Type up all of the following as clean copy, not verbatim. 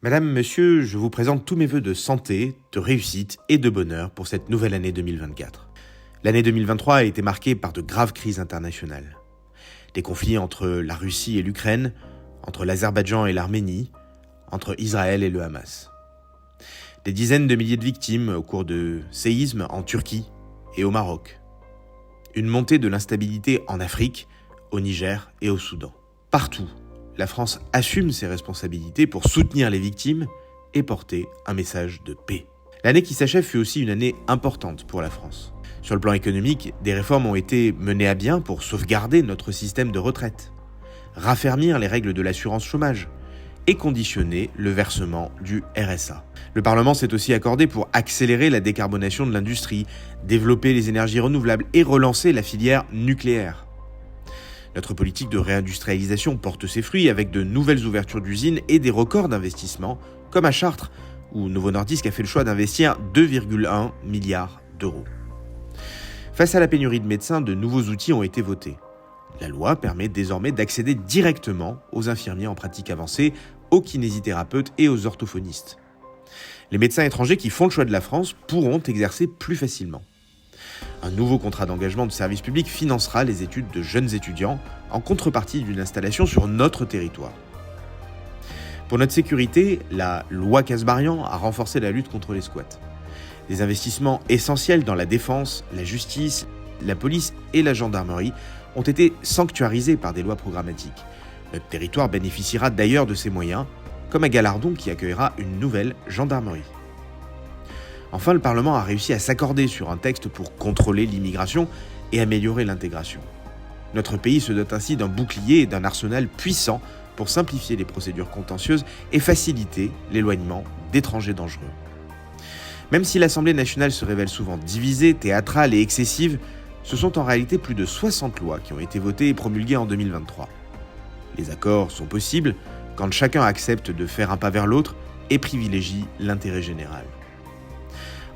Madame, monsieur, je vous présente tous mes vœux de santé, de réussite et de bonheur pour cette nouvelle année 2024. L'année 2023 a été marquée par de graves crises internationales. Des conflits entre la Russie et l'Ukraine, entre l'Azerbaïdjan et l'Arménie, entre Israël et le Hamas. Des dizaines de milliers de victimes au cours de séismes en Turquie et au Maroc. Une montée de l'instabilité en Afrique, au Niger et au Soudan. Partout, la France assume ses responsabilités pour soutenir les victimes et porter un message de paix. L'année qui s'achève fut aussi une année importante pour la France. Sur le plan économique, des réformes ont été menées à bien pour sauvegarder notre système de retraite, raffermir les règles de l'assurance chômage et conditionner le versement du RSA. Le Parlement s'est aussi accordé pour accélérer la décarbonation de l'industrie, développer les énergies renouvelables et relancer la filière nucléaire. Notre politique de réindustrialisation porte ses fruits avec de nouvelles ouvertures d'usines et des records d'investissement, comme à Chartres, où Novo Nordisk a fait le choix d'investir 2,1 milliards d'euros. Face à la pénurie de médecins, de nouveaux outils ont été votés. La loi permet désormais d'accéder directement aux infirmiers en pratique avancée, aux kinésithérapeutes et aux orthophonistes. Les médecins étrangers qui font le choix de la France pourront exercer plus facilement. Un nouveau contrat d'engagement de service public financera les études de jeunes étudiants en contrepartie d'une installation sur notre territoire. Pour notre sécurité, la loi Kasbarian a renforcé la lutte contre les squats. Des investissements essentiels dans la défense, la justice, la police et la gendarmerie ont été sanctuarisés par des lois programmatiques. Notre territoire bénéficiera d'ailleurs de ces moyens, comme à Galardon qui accueillera une nouvelle gendarmerie. Enfin, le Parlement a réussi à s'accorder sur un texte pour contrôler l'immigration et améliorer l'intégration. Notre pays se dote ainsi d'un bouclier et d'un arsenal puissant pour simplifier les procédures contentieuses et faciliter l'éloignement d'étrangers dangereux. Même si l'Assemblée nationale se révèle souvent divisée, théâtrale et excessive, ce sont en réalité plus de 60 lois qui ont été votées et promulguées en 2023. Les accords sont possibles quand chacun accepte de faire un pas vers l'autre et privilégie l'intérêt général.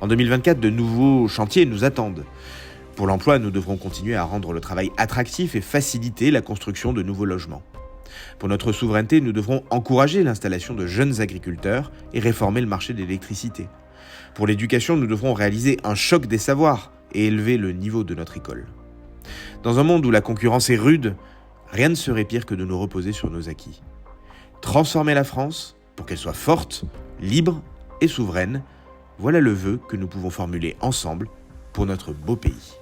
En 2024, de nouveaux chantiers nous attendent. Pour l'emploi, nous devrons continuer à rendre le travail attractif et faciliter la construction de nouveaux logements. Pour notre souveraineté, nous devrons encourager l'installation de jeunes agriculteurs et réformer le marché de l'électricité. Pour l'éducation, nous devrons réaliser un choc des savoirs et élever le niveau de notre école. Dans un monde où la concurrence est rude, rien ne serait pire que de nous reposer sur nos acquis. Transformer la France pour qu'elle soit forte, libre et souveraine, voilà le vœu que nous pouvons formuler ensemble pour notre beau pays.